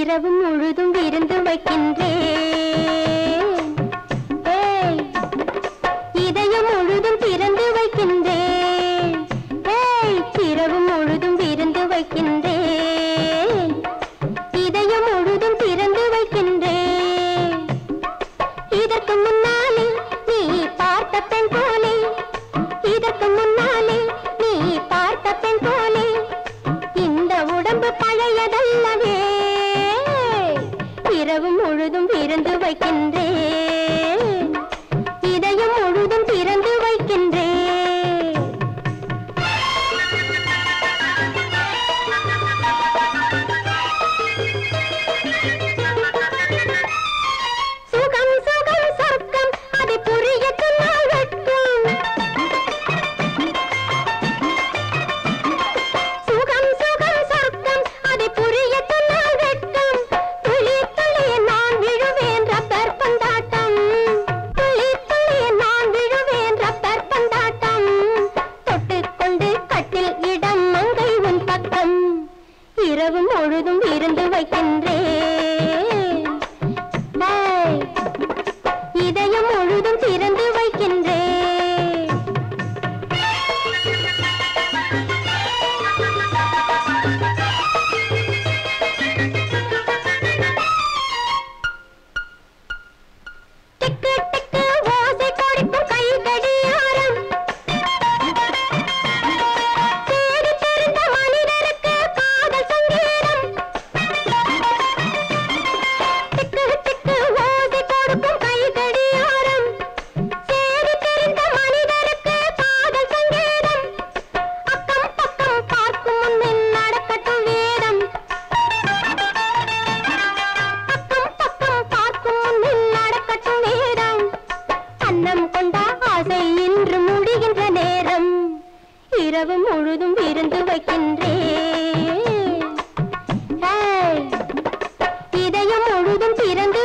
இரவு முழுதும் விருந்து வைக்கின்றேன், இதயம் முழுதும் திறந்து வைக்கின்றேன், இரவு முழுதும் விருந்து வைக்கின்றேன், இதயம் முழுதும் திறந்து வைக்கின்றேன். இதற்கு முன்னாலே நீ பார்த்த பெண் போலே, இதற்கு முன்னாலே நீ பார்த்த பெண் போலே, இந்த உடம்பு பழையதல்லவே. இரவு முழுதும் விருந்து வைக்கின்றேன், இதயம் முழுதும் திறந்து வைக்கின்றேன். சுகம் சுகம் சொர்க்கம் அதை புரிய சொன்னால் வெட்கம், சுகம் சுகம் சொர்க்கம் அதை புரிய சொன்னால் வெட்கம். துளி துளி நான் விழுவேன் ரப்பர் பந்தாட்டம், துளி துளி நான் விழுவேன் ரப்பர் பந்தாட்டம். தொட்டுக்கொண்டு கட்டில் இடம் மங்கை உன் பக்கம், இரவு முழுதும் விருந்து வைக்கின்றேன், இதயம் முழுதும் திறந்து வைக்கின்றேன். டிக்கு டிக்கு ஓசை கொடுக்கும் கை கடியாரம், தேடி தெரிந்த மனிதருக்கு காதல் சங்கீதம். டிக்கு டிக்கு ஓசை கொடுக்கும் கை கடியாரம், தேடி தெரிந்த மனிதருக்கு காதல் சங்கீதம். அக்கம் பக்கம் பார்க்கும் முன்னில் நடக்கட்டும் வேதம், அக்கம் பக்கம் பார்க்கும் முன்னில் நடக்கட்டும் வேதம். அன்னம் கொண்ட ஆசை இன்று முடிகின்ற நேரம், இரவு முழுதும் விருந்து வைக்கின்றேன், இதயம் முழுதும் திறந்து